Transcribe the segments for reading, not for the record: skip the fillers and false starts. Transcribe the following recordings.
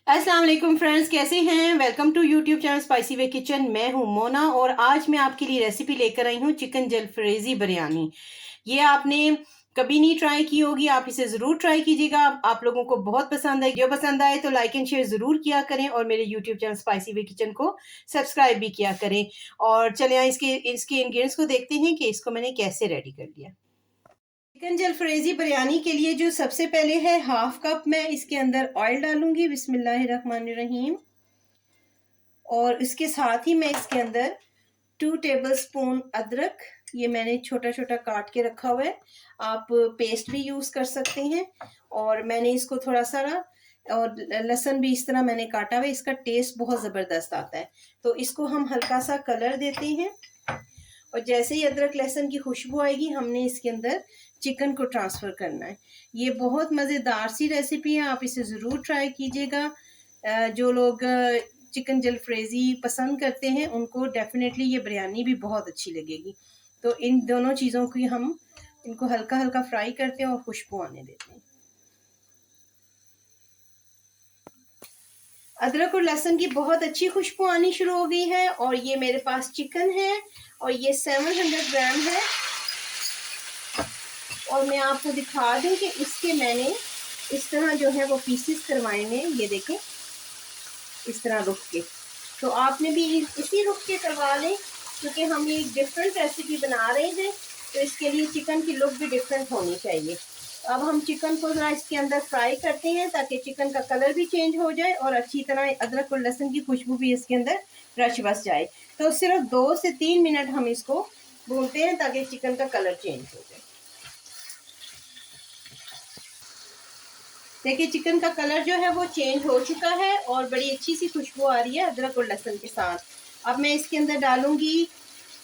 अस्सलाम वालेकुम फ्रेंड्स, कैसे हैं। Welcome to YouTube channel spicy way kitchen. मैं हूं मोना और आज मैं आपके लिए रेसिपी लेकर आई हूं चिकन जलफ्रेजी बिरयानी। ये आपने कभी नहीं ट्राई की होगी, आप इसे ज़रूर ट्राई कीजिएगा। आप लोगों को बहुत पसंद है। जो पसंद आए तो लाइक एंड शेयर ज़रूर किया करें और मेरे YouTube channel spicy way kitchen को सब्सक्राइब भी किया करें। और चले आए इसके इसके इंग्रेडिएंट्स को देखते हैं कि इसको मैंने कैसे रेडी कर लिया। चिकन जलफ्रेजी बिरयानी के लिए जो सबसे पहले है, हाफ कप मैं इसके अंदर ऑयल डालूंगी। बिस्मिल्लाहिर्रहमानिर्रहीम। और इसके साथ ही मैं इसके अंदर 2 टेबलस्पून अदरक, ये मैंने छोटा छोटा काट के रखा हुआ है, आप पेस्ट भी यूज कर सकते हैं। और मैंने इसको थोड़ा सा ना, और लहसुन भी इस तरह मैंने काटा हुआ है, इसका टेस्ट बहुत ज़बरदस्त आता है। तो इसको हम हल्का सा कलर देते हैं और जैसे ही अदरक लहसुन की खुशबू आएगी हमने इसके अंदर चिकन को ट्रांसफ़र करना है। ये बहुत मज़ेदार सी रेसिपी है, आप इसे ज़रूर ट्राई कीजिएगा। जो लोग चिकन जलफ्रेजी पसंद करते हैं उनको डेफिनेटली ये बिरयानी भी बहुत अच्छी लगेगी। तो इन दोनों चीज़ों की हम इनको हल्का हल्का फ्राई करते हैं और खुशबू आने देते हैं। अदरक और लहसुन की बहुत अच्छी खुशबू आनी शुरू हो गई है और ये मेरे पास चिकन है और ये 700 ग्राम है। और मैं आपको दिखा दूं कि इसके मैंने इस तरह जो है वो पीसेस करवाए हैं, ये देखें, इस तरह रुक के। तो आपने भी इसी रुक के करवा लें क्योंकि हम ये एक डिफरेंट रेसिपी बना रहे हैं, तो इसके लिए चिकन की लुक भी डिफरेंट होनी चाहिए। अब हम चिकन को ज़रा इसके अंदर फ्राई करते हैं ताकि चिकन का कलर भी चेंज हो जाए और अच्छी तरह अदरक और लहसुन की खुशबू भी इसके अंदर रच बस जाए। तो सिर्फ 2 से 3 मिनट हम इसको भूनते हैं ताकि चिकन का कलर चेंज हो जाए। देखिए चिकन का कलर जो है वो चेंज हो चुका है और बड़ी अच्छी सी खुशबू आ रही है अदरक और लहसुन के साथ। अब मैं इसके अंदर डालूंगी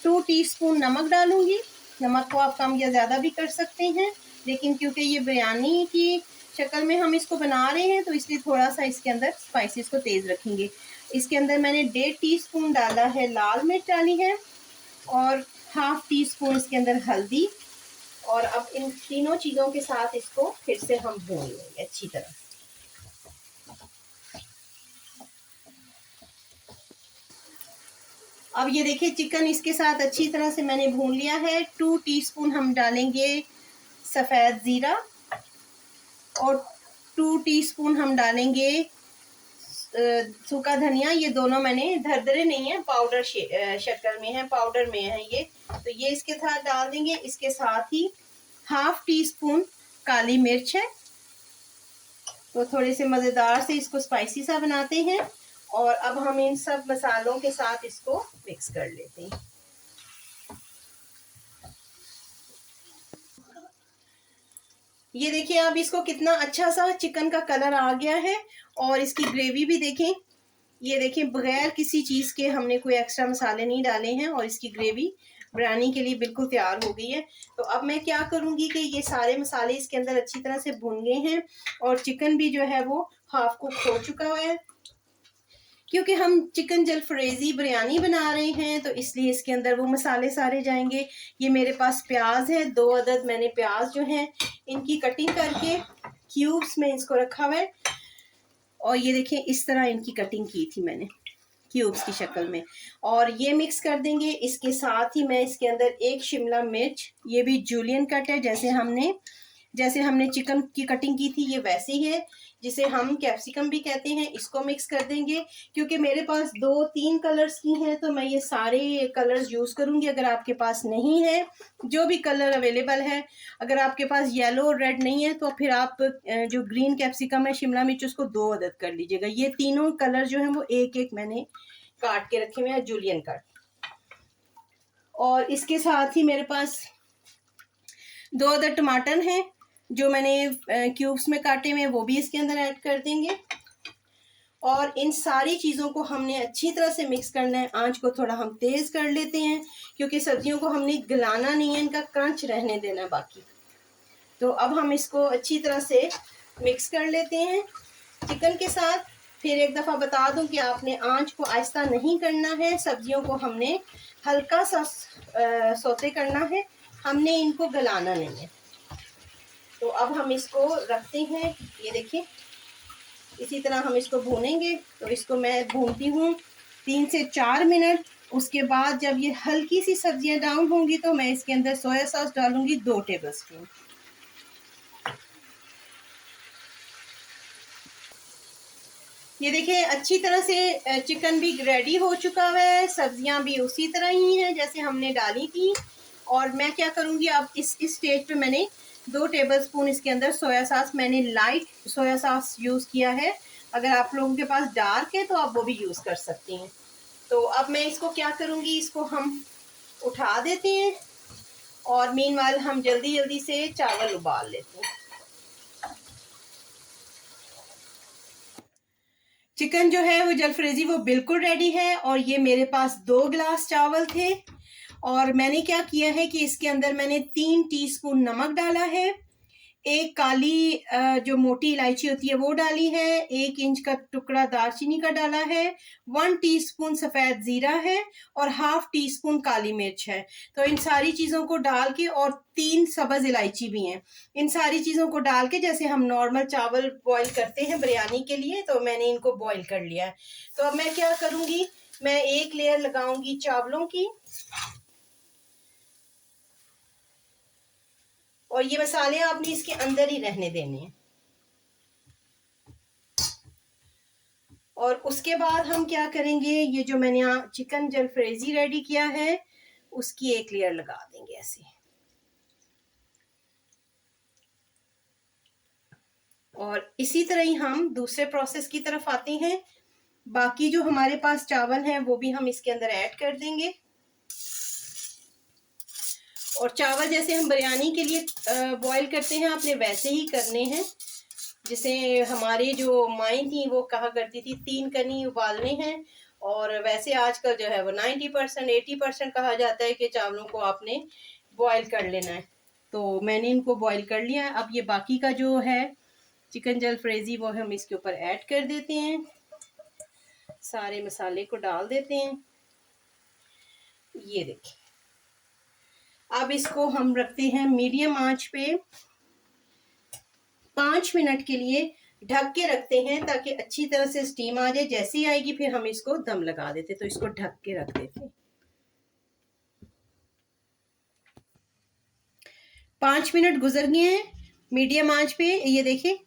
2 टीस्पून नमक डालूंगी। नमक को आप कम या ज़्यादा भी कर सकते हैं, लेकिन क्योंकि ये बिरयानी की शक्ल में हम इसको बना रहे हैं तो इसलिए थोड़ा सा इसके अंदर स्पाइसेस को तेज़ रखेंगे। इसके अंदर मैंने 1.5 टीस्पून डाला है लाल मिर्च डाली है और हाफ टी स्पून इसके अंदर हल्दी। और अब इन तीनों चीज़ों के साथ इसको फिर से हम भून लेंगे अच्छी तरह। अब ये देखिए चिकन इसके साथ अच्छी तरह से मैंने भून लिया है। 2 टीस्पून हम डालेंगे सफ़ेद ज़ीरा और 2 टीस्पून हम डालेंगे सूखा धनिया। ये दोनों मैंने दरदरे नहीं है, पाउडर शक्ल में है, पाउडर में है ये। तो ये इसके साथ डाल देंगे। इसके साथ ही हाफ टी स्पून काली मिर्च है। तो थोड़े से मज़ेदार से इसको स्पाइसी सा बनाते हैं। और अब हम इन सब मसालों के साथ इसको मिक्स कर लेते हैं। ये देखिए अब इसको कितना अच्छा सा चिकन का कलर आ गया है और इसकी ग्रेवी भी देखें। ये देखें बगैर किसी चीज़ के हमने कोई एक्स्ट्रा मसाले नहीं डाले हैं और इसकी ग्रेवी बिरयानी के लिए बिल्कुल तैयार हो गई है। तो अब मैं क्या करूँगी कि ये सारे मसाले इसके अंदर अच्छी तरह से भुन गए हैं और चिकन भी जो है वो हाफ कुक हो चुका है। क्योंकि हम चिकन जलफ्रेजी बिरयानी बना रहे हैं तो इसलिए इसके अंदर वो मसाले सारे जाएंगे। ये मेरे पास प्याज है, 2 अदद मैंने प्याज जो हैं इनकी कटिंग करके क्यूब्स में इसको रखा हुआ है। और ये देखें इस तरह इनकी कटिंग की थी मैंने क्यूब्स की शक्ल में। और ये मिक्स कर देंगे। इसके साथ ही मैं इसके अंदर एक शिमला मिर्च, ये भी जूलियन कट है, जैसे हमने चिकन की कटिंग की थी ये वैसे ही है, जिसे हम कैप्सिकम भी कहते हैं, इसको मिक्स कर देंगे। क्योंकि मेरे पास 2-3 कलर्स की हैं तो मैं ये सारे कलर्स यूज़ करूँगी। अगर आपके पास नहीं है, जो भी कलर अवेलेबल है, अगर आपके पास येलो और रेड नहीं है तो फिर आप जो ग्रीन कैप्सिकम है, शिमला मिर्च, उसको 2 अदद कर लीजिएगा। ये तीनों कलर जो हैं वो एक एक मैंने काट के रखे हुए हैं, जूलियन कट। और इसके साथ ही मेरे पास 2 अदद टमाटर हैं जो मैंने क्यूब्स में काटे हुए हैं, वो भी इसके अंदर ऐड कर देंगे। और इन सारी चीज़ों को हमने अच्छी तरह से मिक्स करना है। आंच को थोड़ा हम तेज़ कर लेते हैं क्योंकि सब्जियों को हमने गलाना नहीं है, इनका क्रंच रहने देना बाकी। तो अब हम इसको अच्छी तरह से मिक्स कर लेते हैं चिकन के साथ। फिर एक दफ़ा बता दूं कि आपने आंच को आहिस्ता नहीं करना है, सब्जियों को हमने हल्का सा सौते करना है, हमने इनको गलाना नहीं है। तो अब हम इसको रखते हैं। ये देखिए इसी तरह हम इसको भूनेंगे। तो इसको मैं भूनती हूँ 3 से 4 मिनट। उसके बाद जब ये हल्की सी सब्जियां डाउन होंगी तो मैं इसके अंदर सोया सॉस डालूंगी 2 टेबलस्पून। ये देखिए अच्छी तरह से चिकन भी रेडी हो चुका है, सब्जियां भी उसी तरह ही हैं जैसे हमने डाली थी। और मैं क्या करूंगी, अब इस स्टेज पे मैंने 2 टेबलस्पून इसके अंदर सोया सॉस, मैंने लाइट सोया सॉस यूज़ किया है। अगर आप लोगों के पास डार्क है तो आप वो भी यूज़ कर सकती हैं। तो अब मैं इसको क्या करूंगी, इसको हम उठा देते हैं और मीनवाइल हम जल्दी जल्दी से चावल उबाल लेते हैं। चिकन जो है वो जलफ्रेजी वो बिल्कुल रेडी है। और ये मेरे पास 2 गिलास चावल थे और मैंने क्या किया है कि इसके अंदर मैंने 3 टीस्पून नमक डाला है, एक काली जो मोटी इलायची होती है वो डाली है, 1 इंच का टुकड़ा दालचीनी का डाला है, 1 टीस्पून सफ़ेद ज़ीरा है और हाफ टीस्पून काली मिर्च है। तो इन सारी चीज़ों को डाल के, और 3 सब्ज़ इलायची भी हैं, इन सारी चीज़ों को डाल के जैसे हम नॉर्मल चावल बॉईल करते हैं बिरयानी के लिए, तो मैंने इनको बॉईल कर लिया है। तो अब मैं क्या करूँगी, मैं एक लेयर लगाऊंगी चावलों की और ये मसाले आपने इसके अंदर ही रहने देने हैं। और उसके बाद हम क्या करेंगे, ये जो मैंने यहाँ चिकन जलफ्रेजी रेडी किया है उसकी एक लेयर लगा देंगे ऐसे। और इसी तरह ही हम दूसरे प्रोसेस की तरफ आते हैं। बाकी जो हमारे पास चावल हैं वो भी हम इसके अंदर ऐड कर देंगे। और चावल जैसे हम बिरयानी के लिए बॉईल करते हैं आपने वैसे ही करने हैं। जिसे हमारी जो माएँ थी वो कहा करती थी 3 कनी उबालने हैं, और वैसे आजकल जो है वो 90% 80% कहा जाता है कि चावलों को आपने बॉईल कर लेना है। तो मैंने इनको बॉईल कर लिया है। अब ये बाकी का जो है चिकन जलफ्रेजी वो हम इसके ऊपर ऐड कर देते हैं, सारे मसाले को डाल देते हैं। ये देखिए, अब इसको हम रखते हैं मीडियम आंच पे, 5 मिनट के लिए ढक के रखते हैं ताकि अच्छी तरह से स्टीम आ जाए। जैसे ही आएगी फिर हम इसको दम लगा देते, तो इसको ढक के रख देते। 5 मिनट गुजर गए हैं मीडियम आंच पे, ये देखिए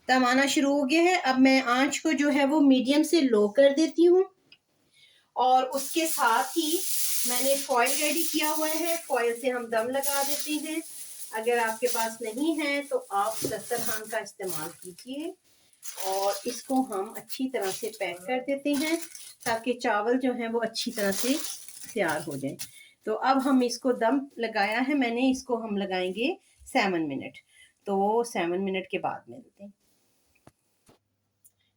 दम आना शुरू हो गया है। अब मैं आंच को जो है वो मीडियम से लो कर देती हूँ और उसके साथ ही मैंने फॉइल रेडी किया हुआ है, फॉइल से हम दम लगा देते हैं। अगर आपके पास नहीं है तो आप दस्तरखान का इस्तेमाल कीजिए और इसको हम अच्छी तरह से पैक कर देते हैं ताकि चावल जो है वो अच्छी तरह से तैयार हो जाए। तो अब हम इसको दम लगाया है मैंने, इसको हम लगाएंगे 7 मिनट। तो 7 मिनट के बाद मिलते हैं।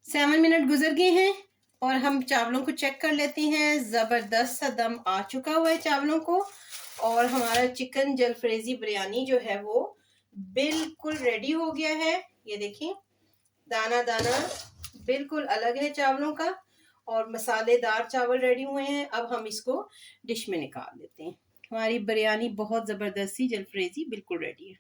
7 मिनट गुजर गए हैं और हम चावलों को चेक कर लेते हैं। ज़बरदस्त सा दम आ चुका हुआ है चावलों को और हमारा चिकन जलफ्रेजी बिरयानी जो है वो बिल्कुल रेडी हो गया है। ये देखिए दाना दाना बिल्कुल अलग है चावलों का और मसालेदार चावल रेडी हुए हैं। अब हम इसको डिश में निकाल लेते हैं। हमारी बिरयानी बहुत ज़बरदस्त सी जलफ्रेजी बिल्कुल रेडी है।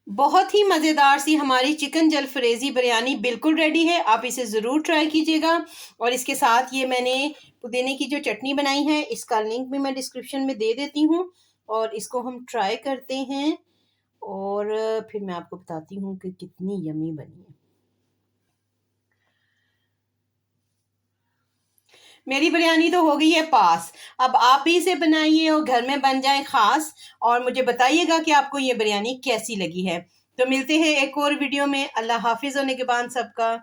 बहुत ही मज़ेदार सी हमारी चिकन जलफ्रेजी बिरयानी बिल्कुल रेडी है। आप इसे ज़रूर ट्राई कीजिएगा। और इसके साथ ये मैंने पुदीने की जो चटनी बनाई है इसका लिंक भी मैं डिस्क्रिप्शन में दे देती हूँ और इसको हम ट्राई करते हैं और फिर मैं आपको बताती हूँ कि कितनी यमी बनी है। मेरी बिरयानी तो हो गई है पास। अब आप भी इसे बनाइए और घर में बन जाए ख़ास, और मुझे बताइएगा कि आपको ये बिरयानी कैसी लगी है। तो मिलते हैं एक और वीडियो में। अल्लाह हाफिज़ और निगहबान सबका।